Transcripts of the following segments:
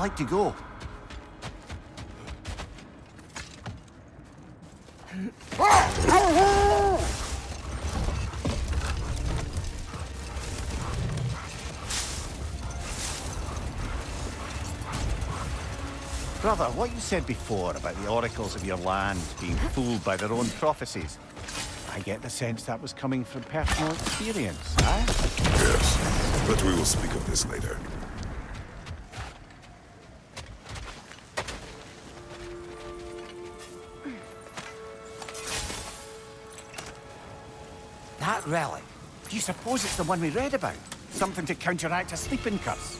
like to go. Brother, what you said before about the oracles of your land being fooled by their own prophecies, I get the sense that was coming from personal experience, eh? Yes, but we will speak of this later. That relic, do you suppose it's the one we read about? Something to counteract a sleeping curse?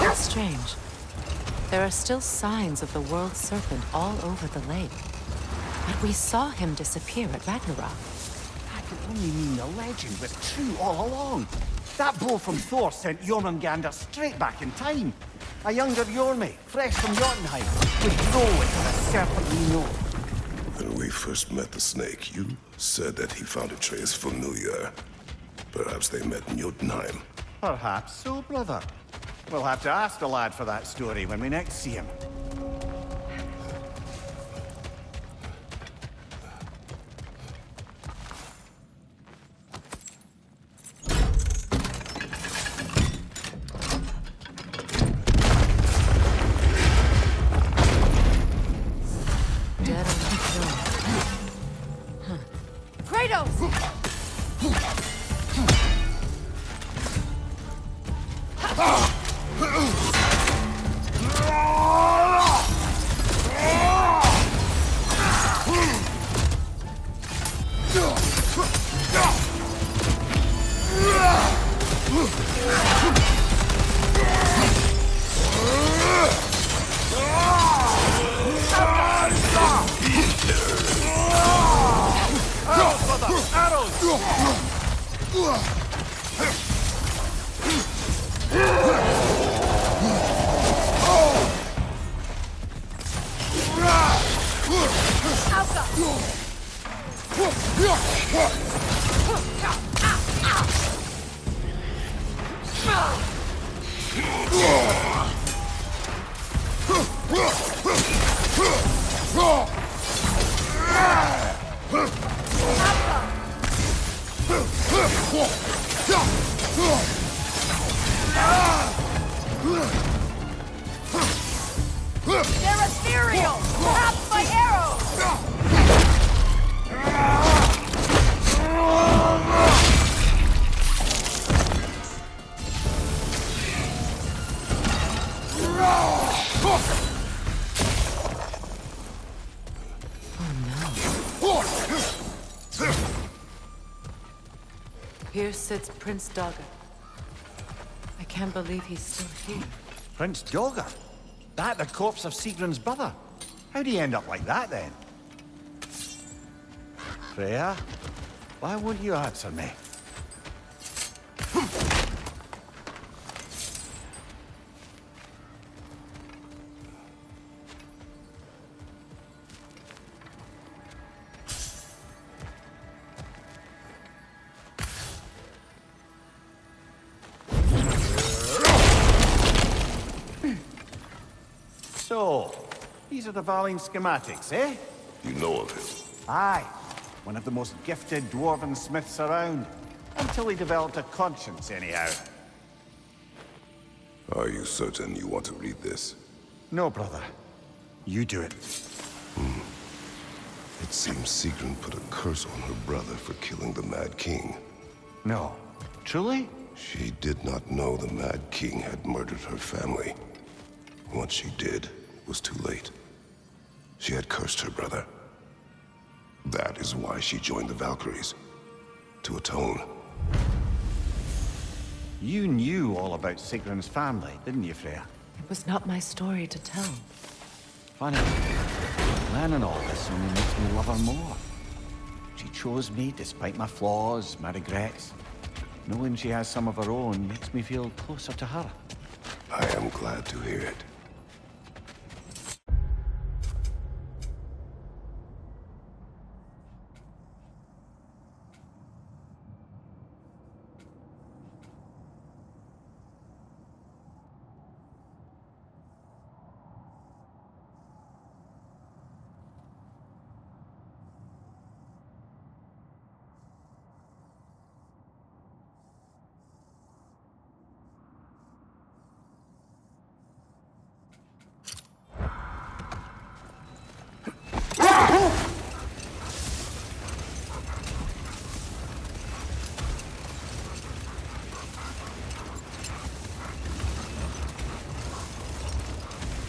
That's strange. There are still signs of the world serpent all over the lake. But we saw him disappear at Ragnarok. That could only mean the legend was true all along. That blow from Thor sent Jormungandr straight back in time. A younger Jormi, fresh from Jotunheim, would grow into the serpent we know. When we first met the snake, you said that he found Atreus familiar. Perhaps they met in Jotunheim. Perhaps so, brother. We'll have to ask the lad for that story when we next see him. Dead on the floor. Huh. Kratos! They're ethereal! Trapped by arrows! Here sits Prince Dogger. I can't believe he's still here. Prince Dogger? That the corpse of Sigrun's brother? How'd he end up like that, then? Freya? Why won't you answer me? So, these are the Valine schematics, eh? You know of him. Aye. One of the most gifted dwarven smiths around. Until he developed a conscience, anyhow. Are you certain you want to read this? No, brother. You do it. It It seems Sigrun put a curse on her brother for killing the Mad King. No. Truly? She did not know the Mad King had murdered her family. Once she did, it was too late. She had cursed her brother. That is why she joined the Valkyries. To atone. You knew all about Sigrun's family, didn't you, Freya? It was not my story to tell. Funny. Learning all this only makes me love her more. She chose me despite my flaws, my regrets. Knowing she has some of her own makes me feel closer to her. I am glad to hear it.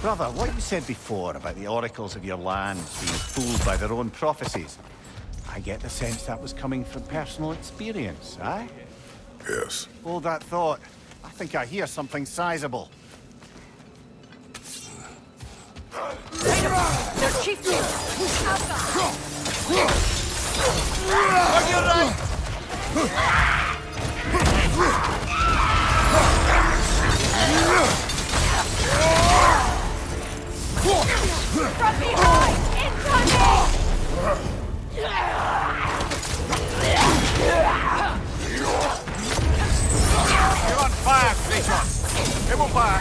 Brother, what you said before about the oracles of your lands being fooled by their own prophecies, I get the sense that was coming from personal experience, aye? Yes. Hold that thought. I think I hear something sizable. Their chieftain! On your right! From behind! Incoming! You're on fire, Kratos! Give him back!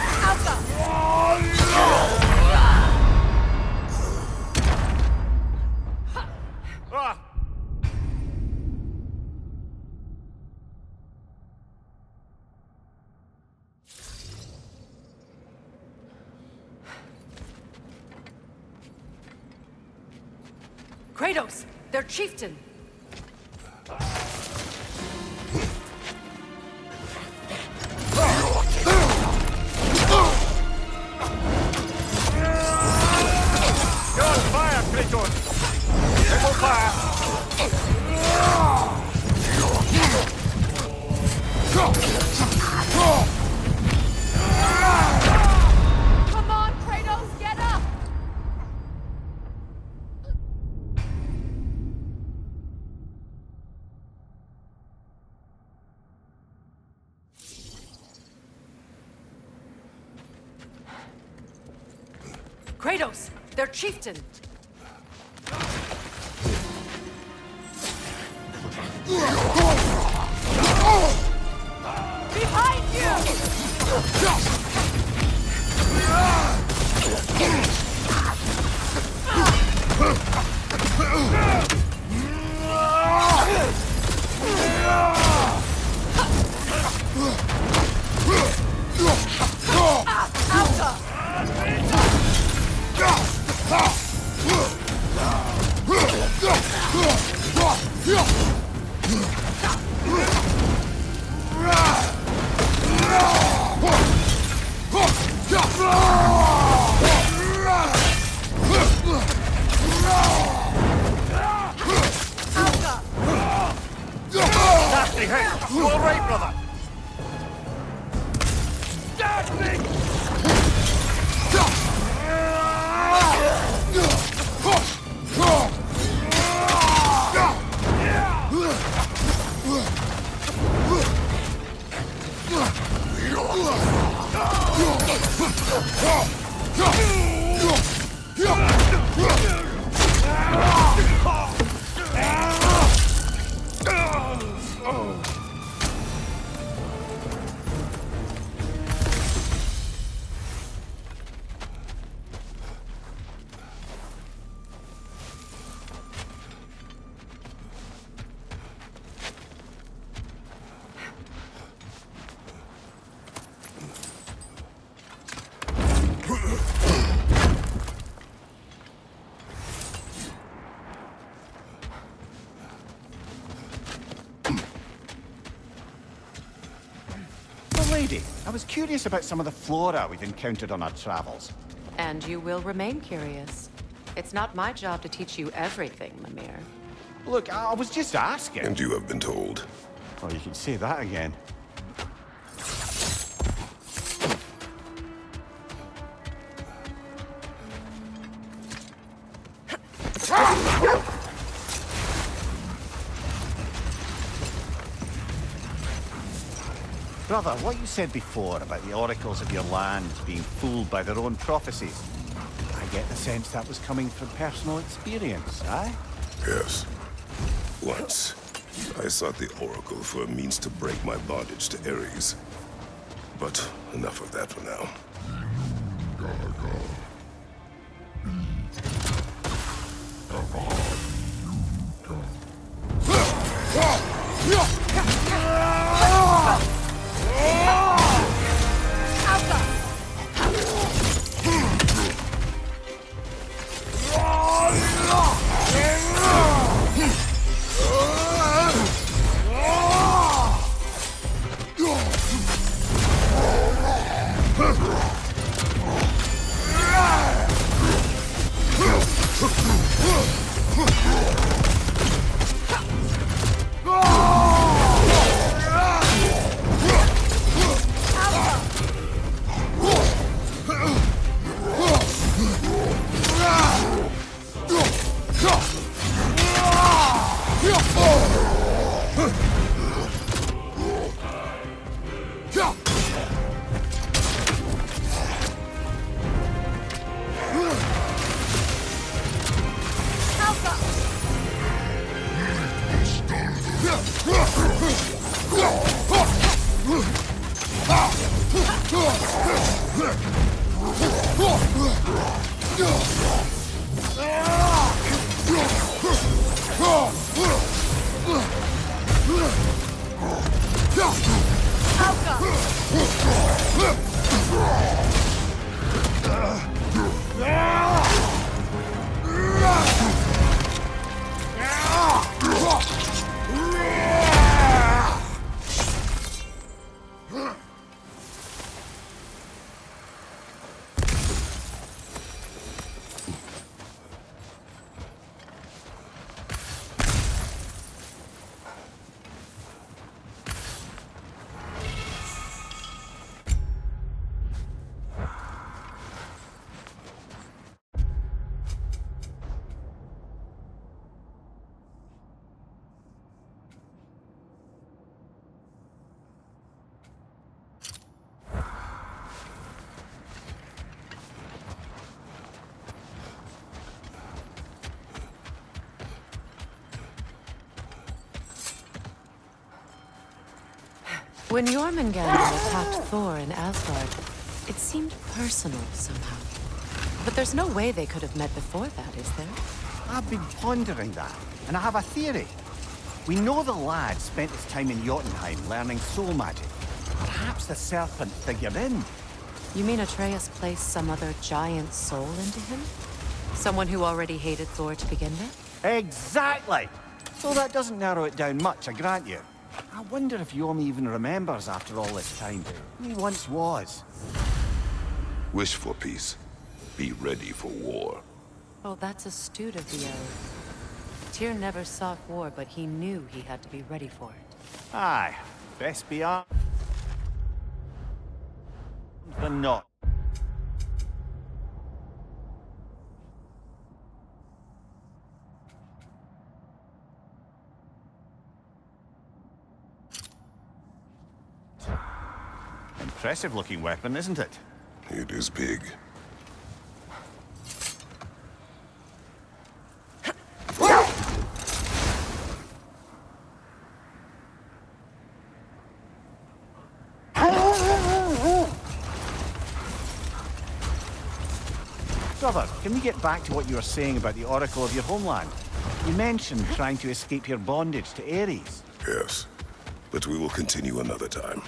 Ah! Kratos! Their chieftain! You're on fire, Kratos! Give him back! Come on, Kratos, get up! Kratos! Their chieftain! Behind you! Nasty hit! You all right, brother? I was curious about some of the flora we've encountered on our travels. And you will remain curious. It's not my job to teach you everything, Mimir. Look, I was just asking. And you have been told. Oh, you can say that again. Brother, what you said before about the oracles of your land being fooled by their own prophecies, I get the sense that was coming from personal experience, aye? Yes. Once, I sought the Oracle for a means to break my bondage to Ares. But enough of that for now. When Jormungandr attacked Thor in Asgard, it seemed personal somehow. But there's no way they could have met before that, is there? I've been pondering that, and I have a theory. We know the lad spent his time in Jotunheim learning soul magic. Perhaps the serpent figured in. You mean Atreus placed some other giant soul into him? Someone who already hated Thor to begin with? Exactly! So that doesn't narrow it down much, I grant you. I wonder if Yorm even remembers after all this time who he once was. Wish for peace. Be ready for war. Oh, that's astute of the elves. Tyr never sought war, but he knew he had to be ready for it. Aye, best be armed than not. Impressive looking weapon, isn't it? It is big. Brother, can we get back to what you were saying about the Oracle of your homeland? You mentioned trying to escape your bondage to Ares. Yes, but we will continue another time.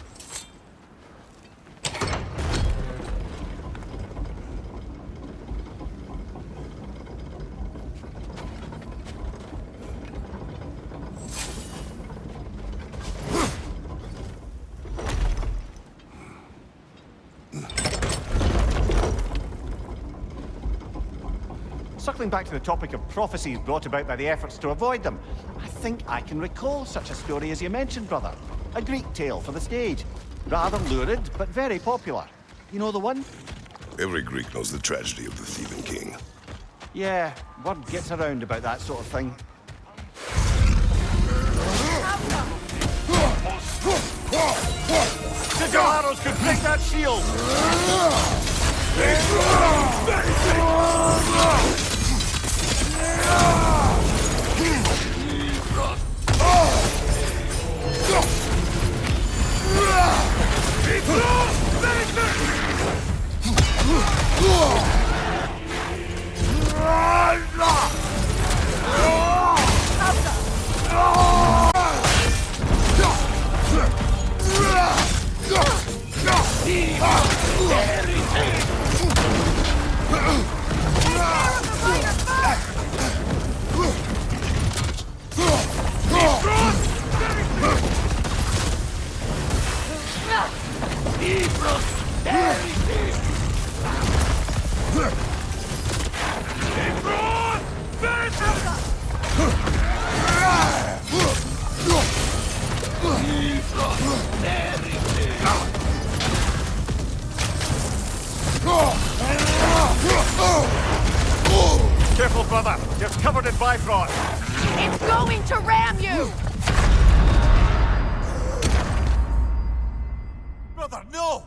Circling back to the topic of prophecies brought about by the efforts to avoid them, I think I can recall such a story as you mentioned, brother. A Greek tale for the stage. Rather lurid, but very popular. You know the one? Every Greek knows the tragedy of the thieving king. Yeah, word gets around about that sort of thing. Sigil arrows could break that shield! Careful, brother. You're covered in Bifrost. It's going to ram you! Brother, no!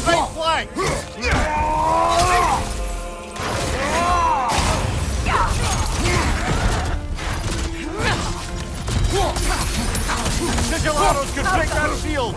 Right flank! Sigil arrows could break that shield!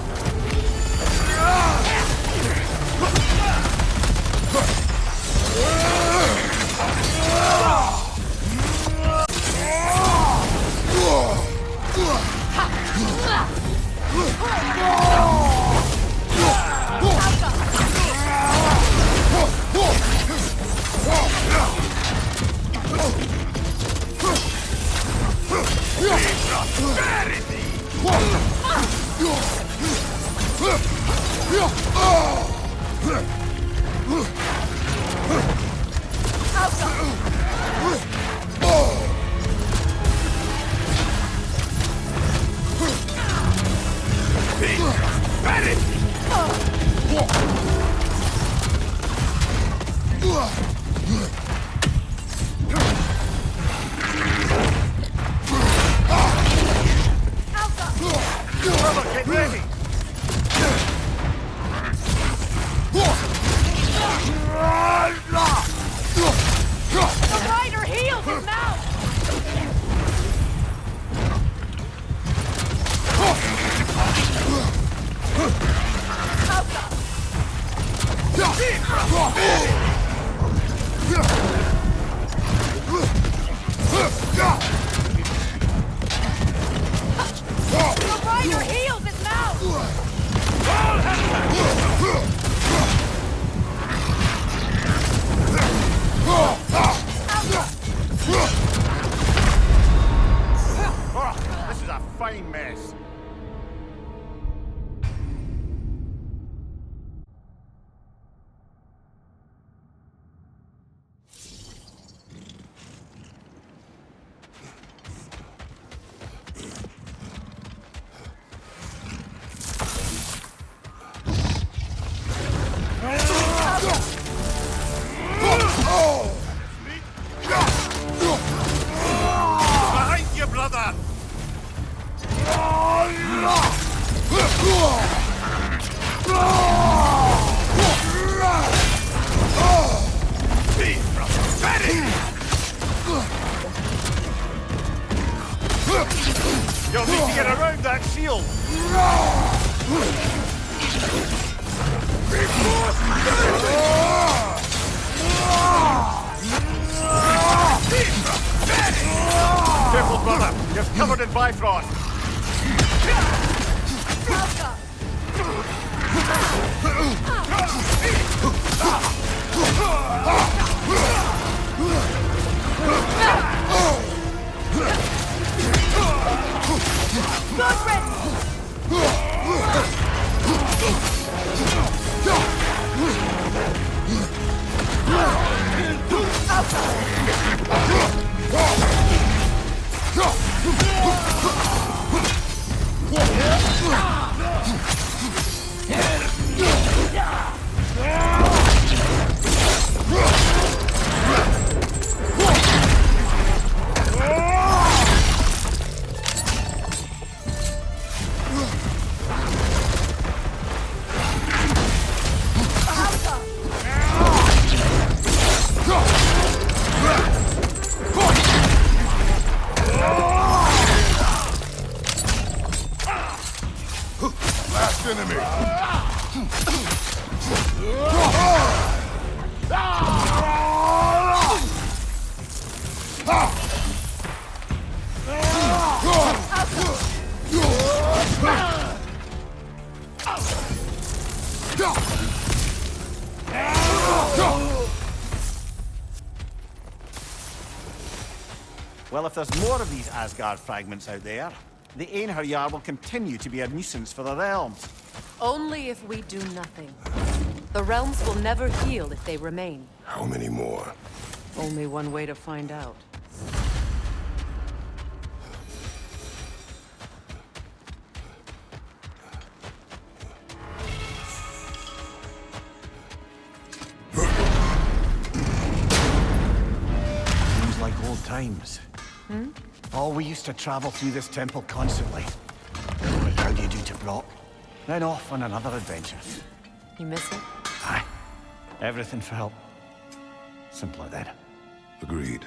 Brother, get ready! The rider healed his mouth! The rider healed his mouth! Oh, this is a fine mess. Behind you, brother! You'll need to get around that shield! Careful, brother! covered in Bifrost. Last enemy. Well, if there's more of these Asgard fragments out there, the Einherjar will continue to be a nuisance for the realms. Only if we do nothing. The realms will never heal if they remain. How many more? Only one way to find out. Seems like old times. Oh, we used to travel through this temple constantly. How do you do to Brock? Then off on another adventure. You miss it? Aye. Everything felt simpler then. Agreed.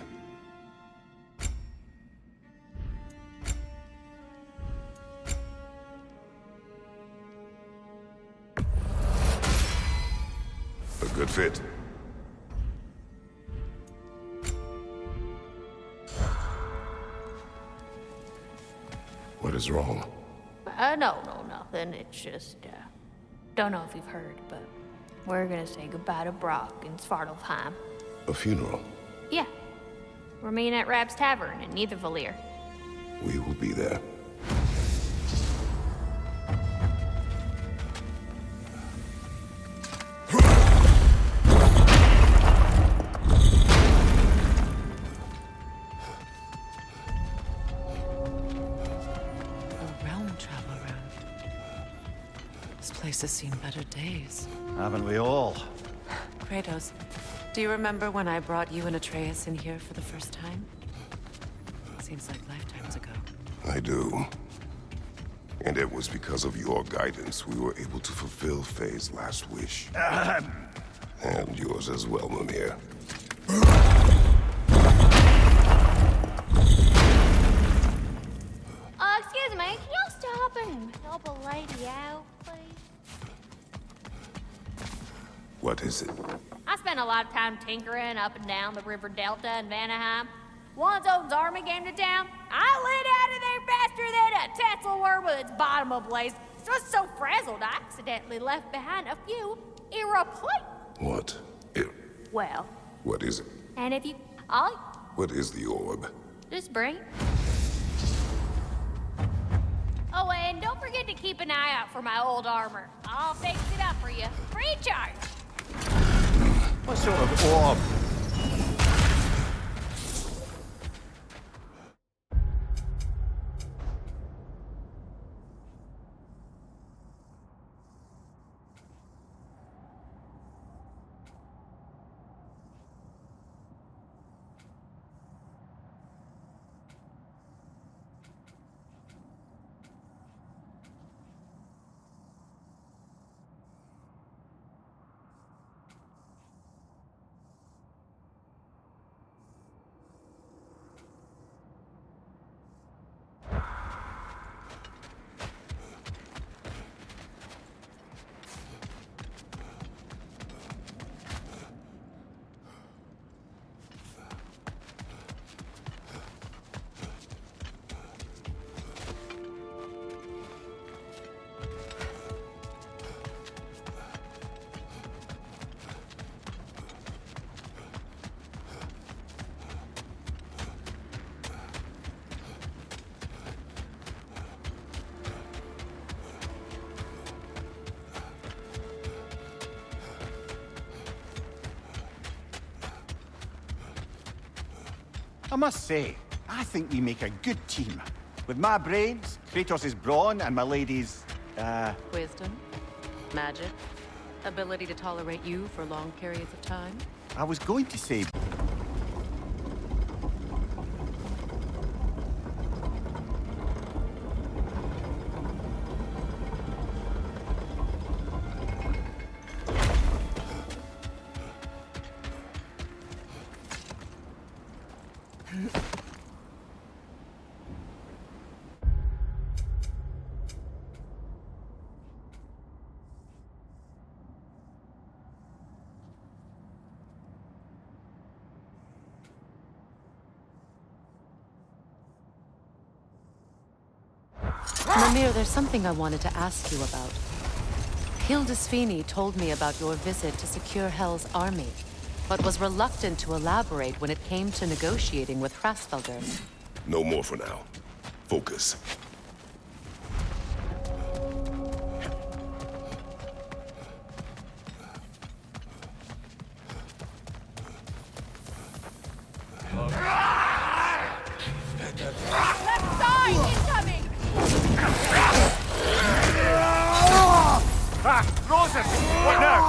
A good fit. What is wrong? No, nothing. It's just, don't know if you've heard, but we're gonna say goodbye to Brock in Svartalfheim. A funeral. Yeah. We're meeting at Rab's Tavern in Niedervalir. We will be there. A realm traveler room. This place has seen better days. Haven't we all? Kratos, do you remember when I brought you and Atreus in here for the first time? Seems like lifetimes ago. I do. And it was because of your guidance we were able to fulfill Faye's last wish. And yours as well, Mimir. Excuse me, can y'all stop and help a lady out, please? What is it? I spent a lot of time tinkering up and down the river delta in Vanaheim. Once Odin's army came to town, I lit out of there faster than a Tesla worm with its bottom ablaze. I was so frazzled, I accidentally left behind a few irreplaceable. What? Well, What is it? and if you, I'll What is the orb? just bring. Oh, and don't forget to keep an eye out for my old armor. I'll fix it up for you, free charge. What sort of orb? I must say, I think we make a good team. With my brains, Kratos' brawn, and my lady's, Wisdom, magic, ability to tolerate you for long periods of time. I was going to say... Mimir, there's something I wanted to ask you about. Hildisvini told me about your visit to secure Hel's army, but was reluctant to elaborate when it came to negotiating with Hrasfelder. No more for now. Focus. Left side incoming! Ah! Roses! What now?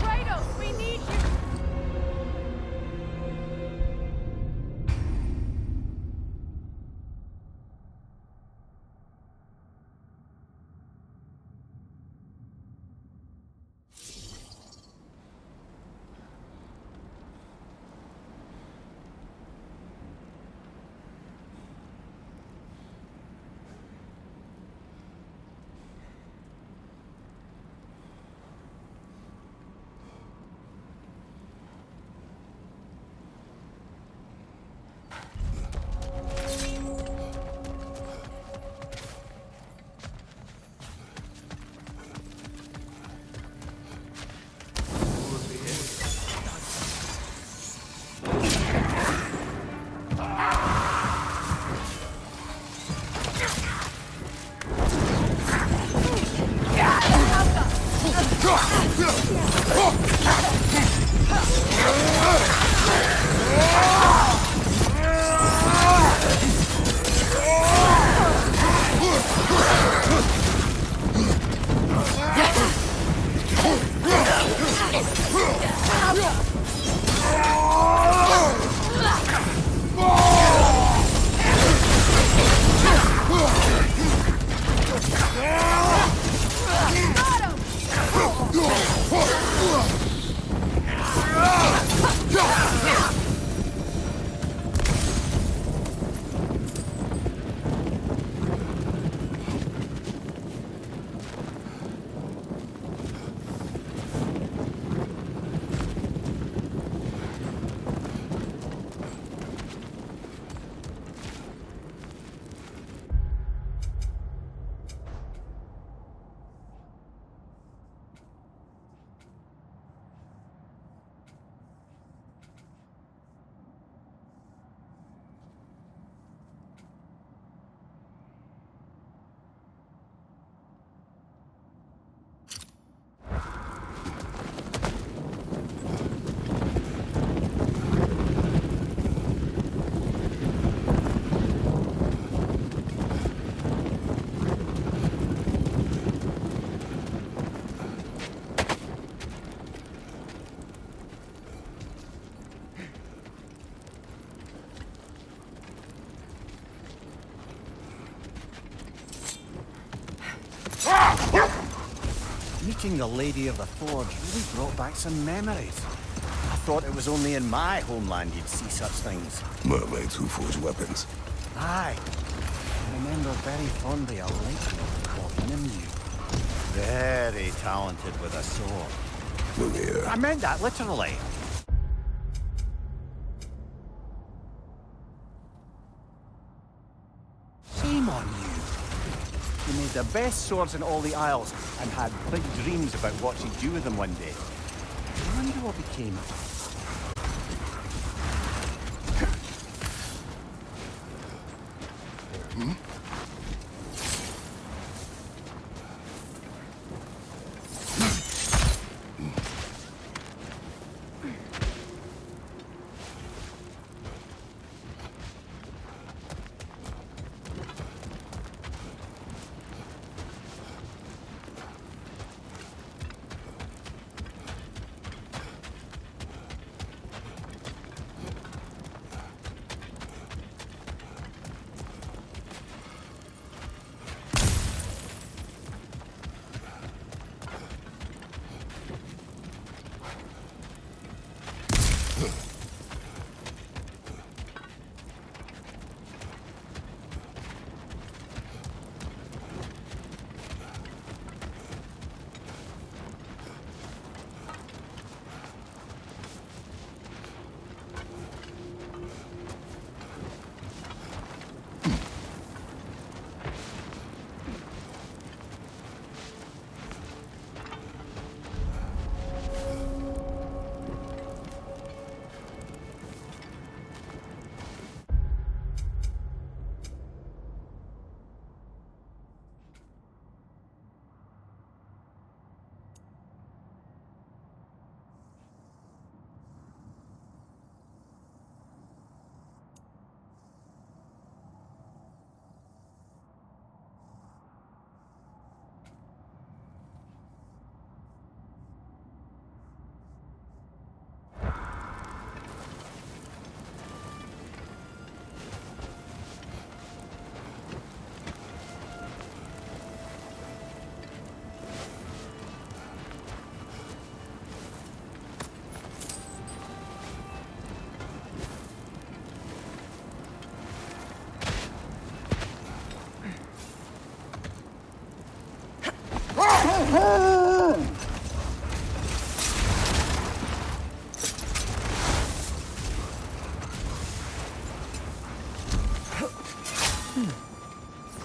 Kratos, we need you! Meeting the Lady of the Forge really brought back some memories. I thought it was only in my homeland you'd see such things. Mermaids who forge weapons. Aye. I remember very fondly a lady called Nimue. Very talented with a sword. Mimir. I meant that literally. Shame on you. He made the best swords in all the Isles and had big dreams about what he'd do with them one day. I wonder what became of him.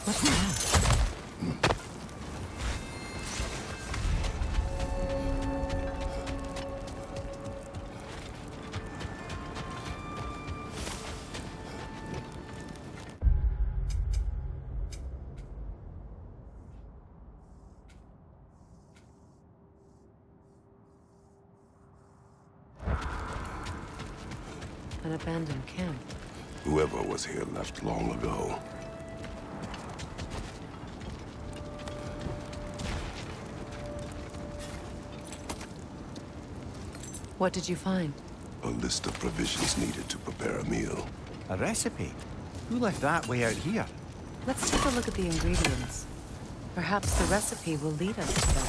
What's that? An abandoned camp. Whoever was here left long ago. What did you find? A list of provisions needed to prepare a meal. A recipe? Who left that way out here? Let's take a look at the ingredients. Perhaps the recipe will lead us to them.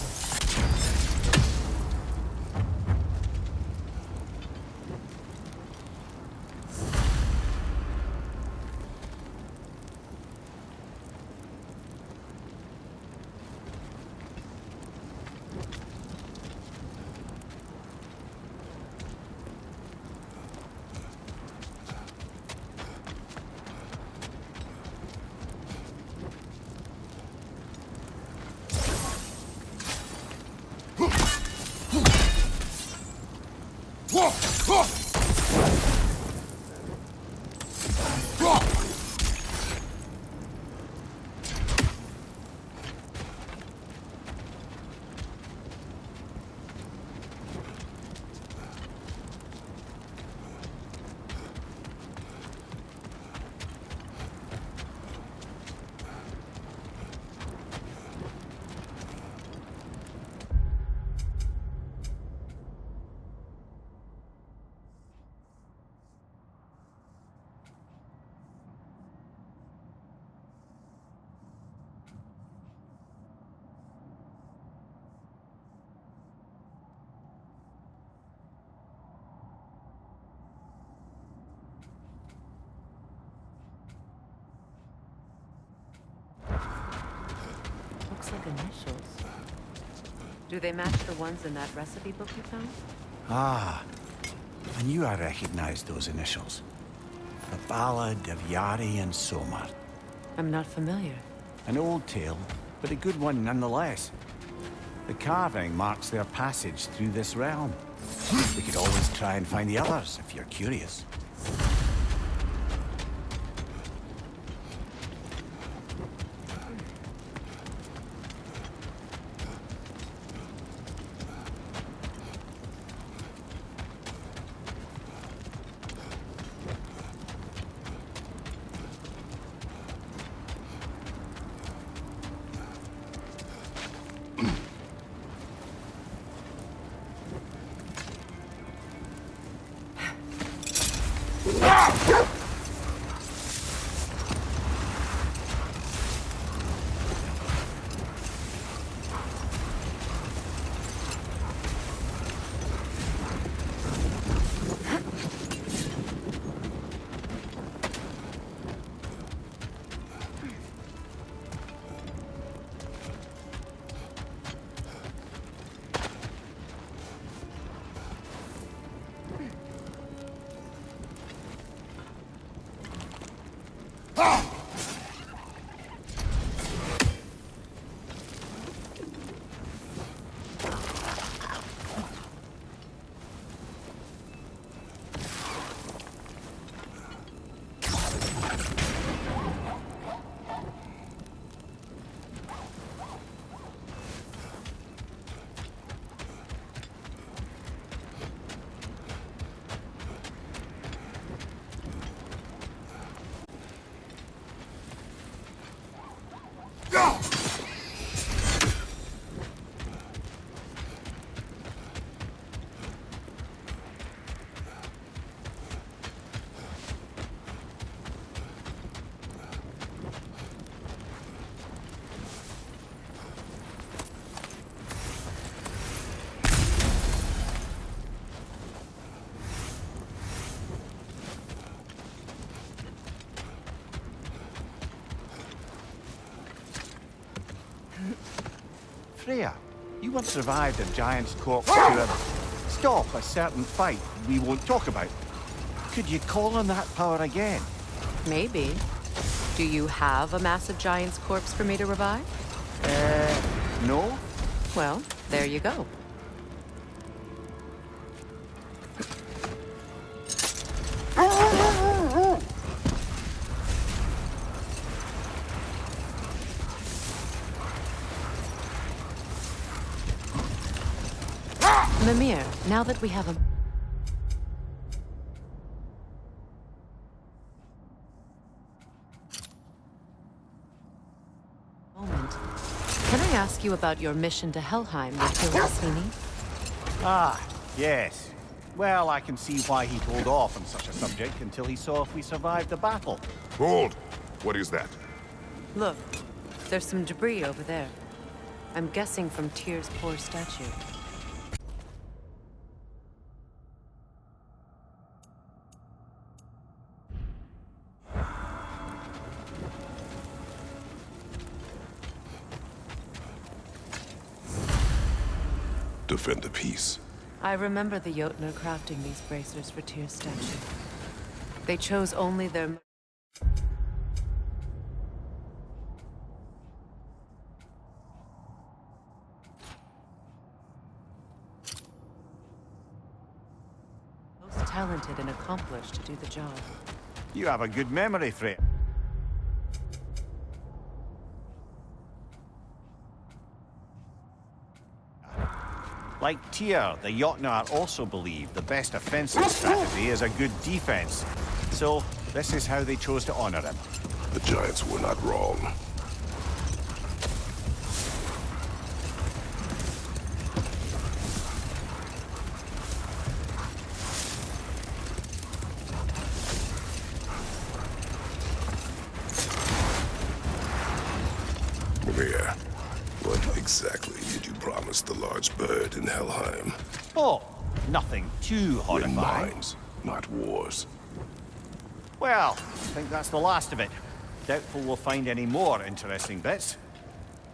Looks like initials. Do they match the ones in that recipe book you found? Ah, I knew I recognized those initials. The Ballad of Yari and Somar. I'm not familiar. An old tale, but a good one nonetheless. The carving marks their passage through this realm. We could always try and find the others, if you're curious. Freya, you once survived a giant's corpse to stop a certain fight we won't talk about. Could you call on that power again? Maybe. Do you have a massive giant's corpse for me to revive? No? Well, there you go. Mimir, now that we have a moment, can I ask you about your mission to Helheim with Hildesini? Ah, yes. Well, I can see why he'd hold off on such a subject until he saw if we survived the battle. Hold! What is that? Look, there's some debris over there. I'm guessing from Tyr's poor statue. Defend the peace. I remember the Jotnar crafting these bracers for Tyr's statue. They chose only their most talented and accomplished to do the job. You have a good memory, Freya. Like Tyr, the Jotnar also believe the best offensive strategy is a good defense. So, this is how they chose to honor him. The giants were not wrong. Mimir, what exactly did you promise the large bird in Helheim? Oh, nothing too Win horrifying. minds, not wars. Well, I think that's the last of it. Doubtful we'll find any more interesting bits.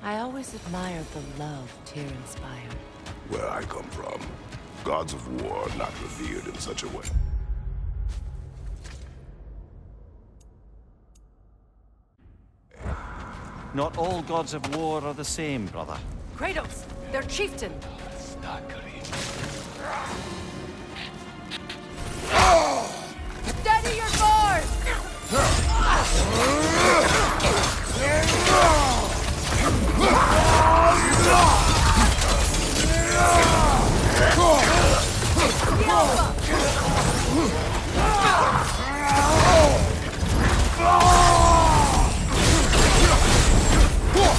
I always admired the love Tyr inspired. Where I come from, gods of war are not revered in such a way. Not all gods of war are the same, brother. Kratos, their chieftain. Steady your board!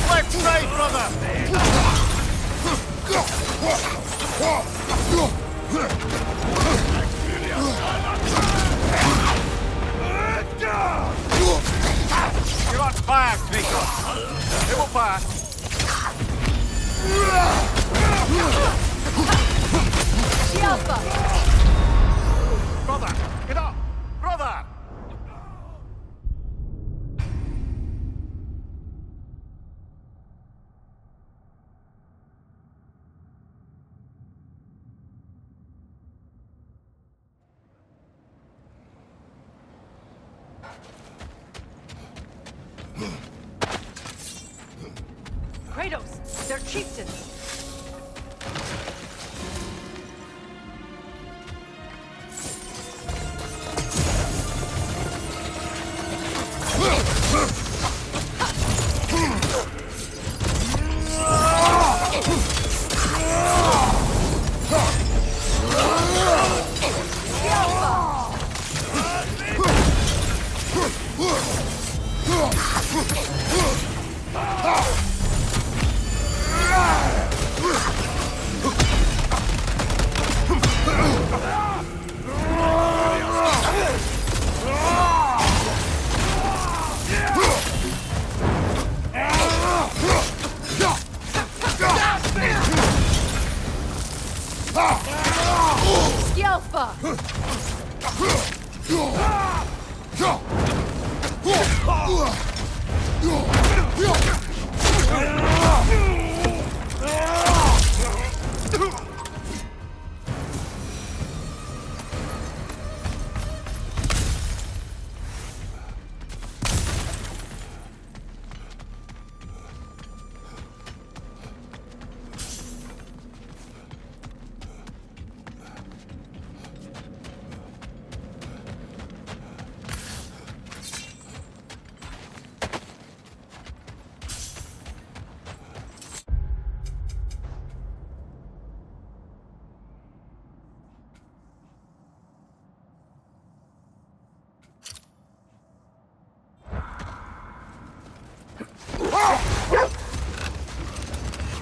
Left side, brother! You're on fire, Kratos. It will pass. Shielpa! Brother, get up! Brother! Kratos, their chieftain. Skjelfa!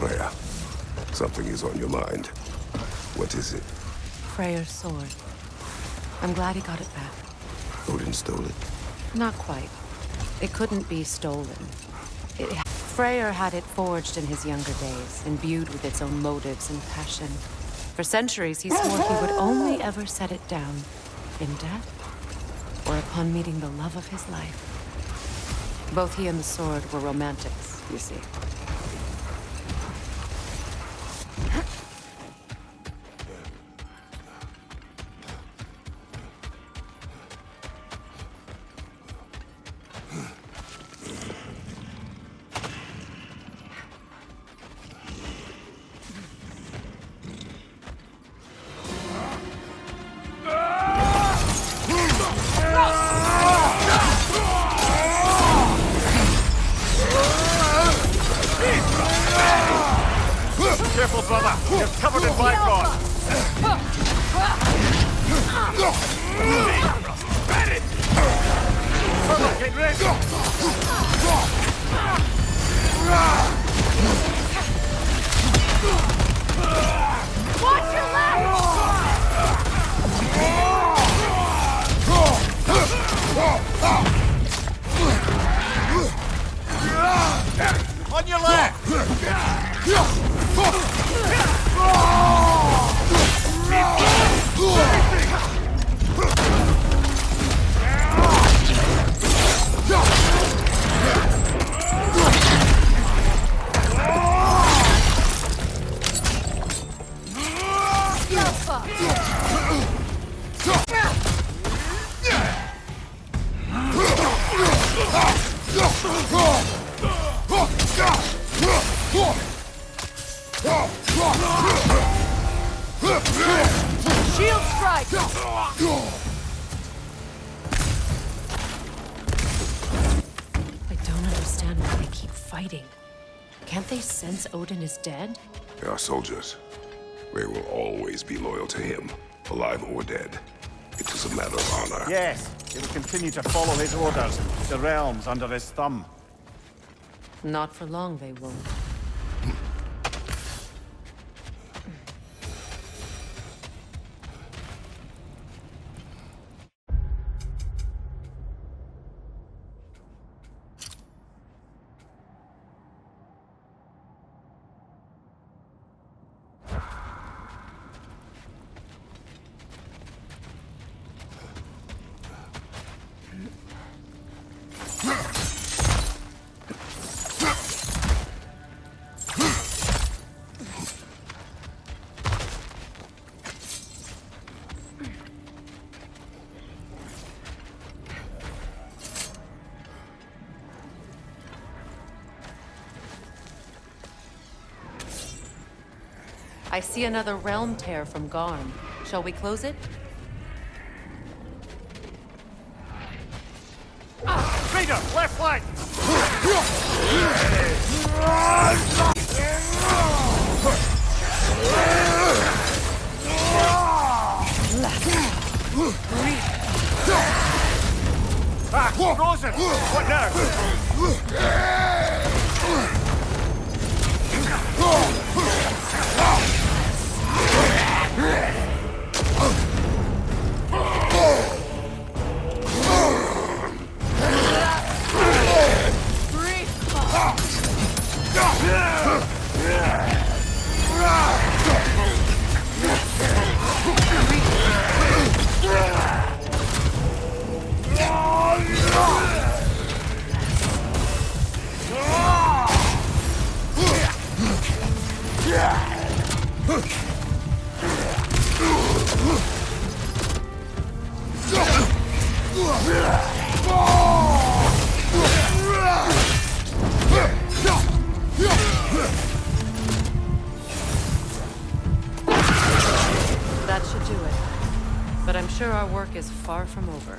Freya, something is on your mind. What is it? Freyr's sword. I'm glad he got it back. Odin stole it? Not quite. It couldn't be stolen. Freyr had it forged in his younger days, imbued with its own motives and passion. For centuries, he swore he would only ever set it down in death or upon meeting the love of his life. Both he and the sword were romantics, you see. Careful, brother! You're covered in black god! Brother, get ready! Watch your left! On your left! Shield strike! I don't understand why they keep fighting. Can't they sense Odin is dead? They are soldiers. They will always be loyal to him, alive or dead. It is a matter of honor. Yes, they will continue to follow his orders, the realms under his thumb. Not for long, they won't. I see another realm tear from Garm. Shall we close it? Raider, left flank! Frozen! What now? That should do it. But I'm sure our work is far from over.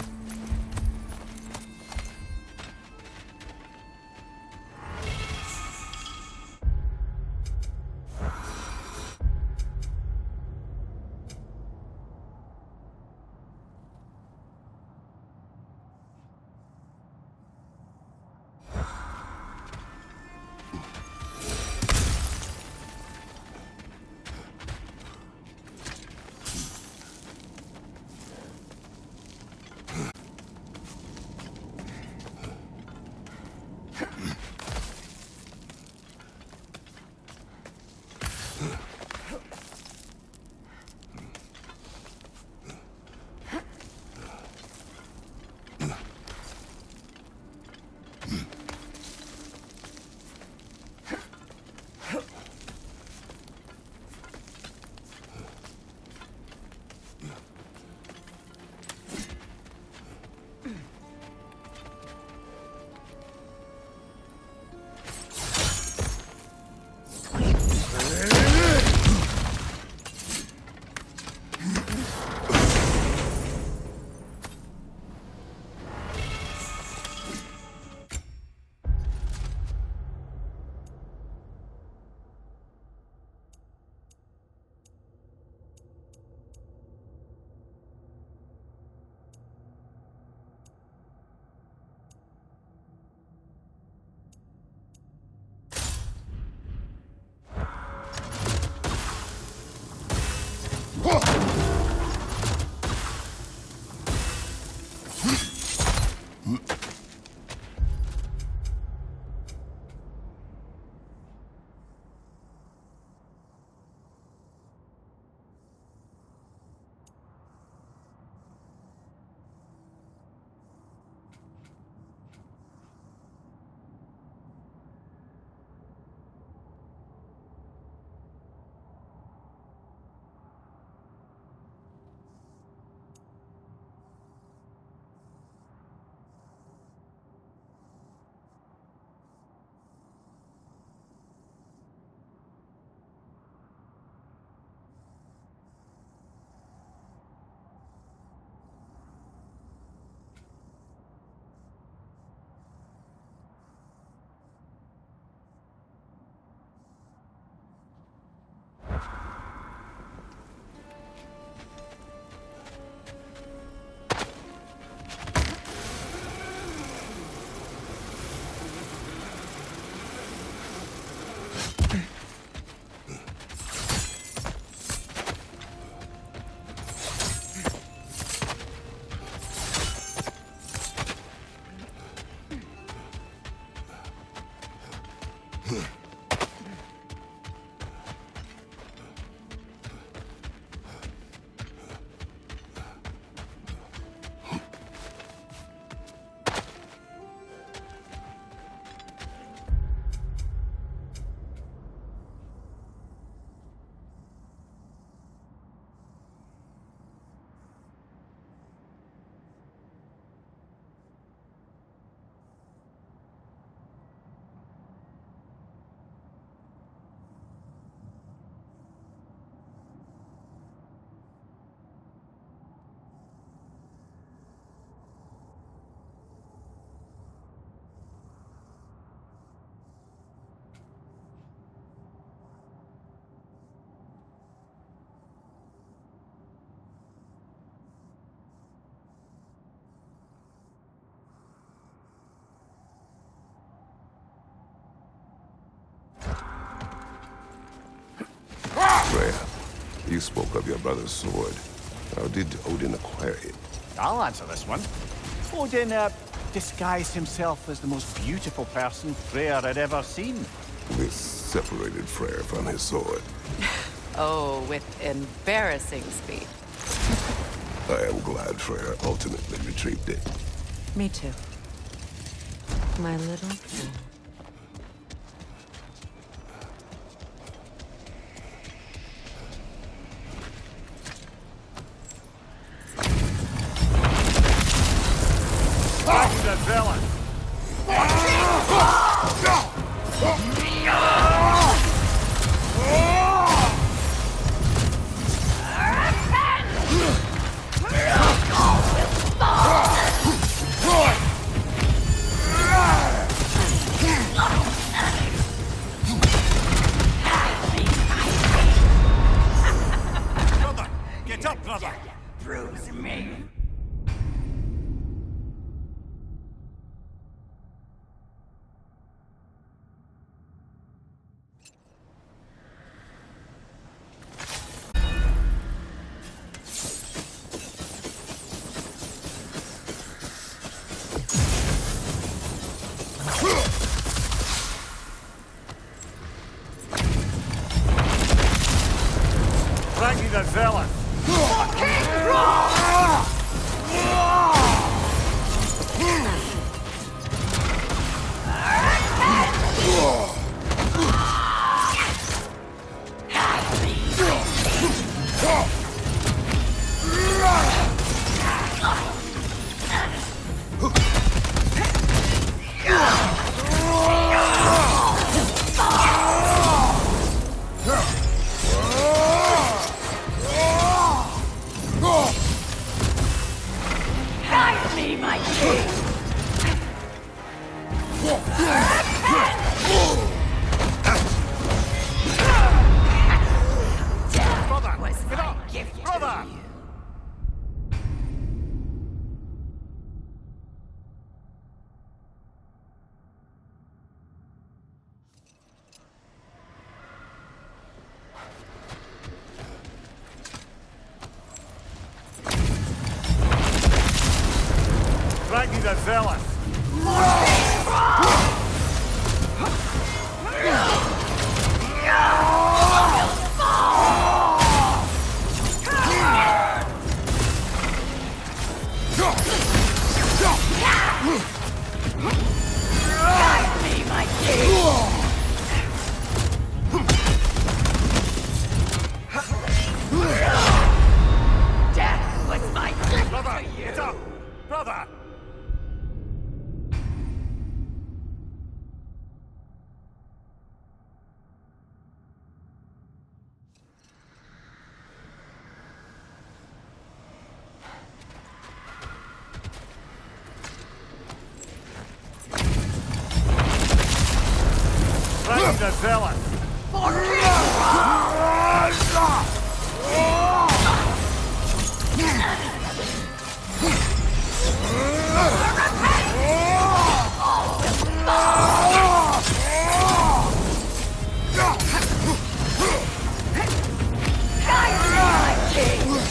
Freya, you spoke of your brother's sword. How did Odin acquire it? I'll answer this one. Odin, disguised himself as the most beautiful person Freyr had ever seen. This separated Freyr from his sword. Oh, with embarrassing speed. I am glad Freyr ultimately retrieved it. Me too. My little fool. The villain! Brother! Get up, brother! Bruise me. Raggy the villain! Guide me, my king. Brother! Was Get my up! gift to Brother! you. Raggy the villain! Guide me, my king. Death was my gift Brother! to you. Get up! Brother! Raggy the villain! Guide me, my king.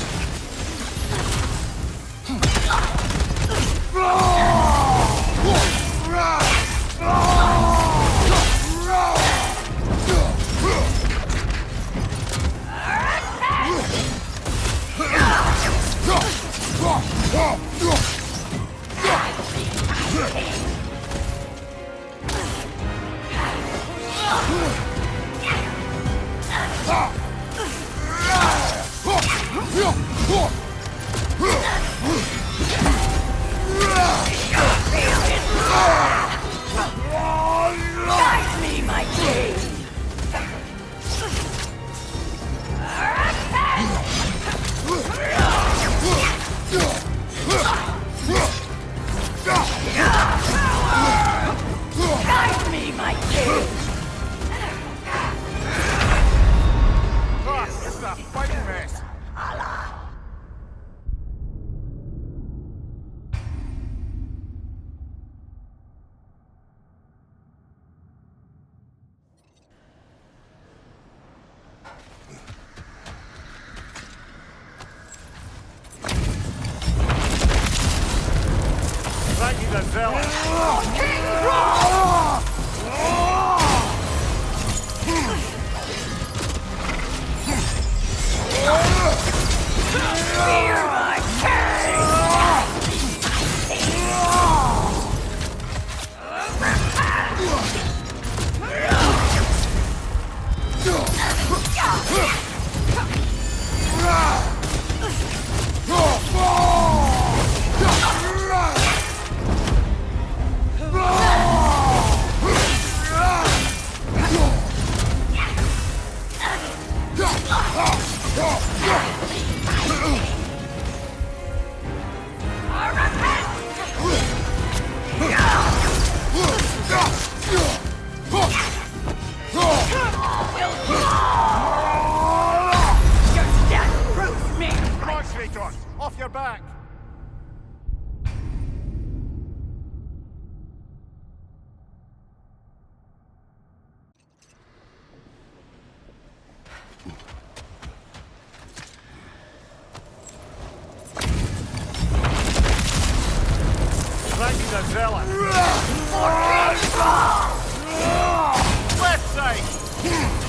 Guide me, my king! Guide me, my king! It's a fighting mess. Thank you, the zealot. Fear my Come on, traitors. Off your back. Thank you, the zealot. Left side.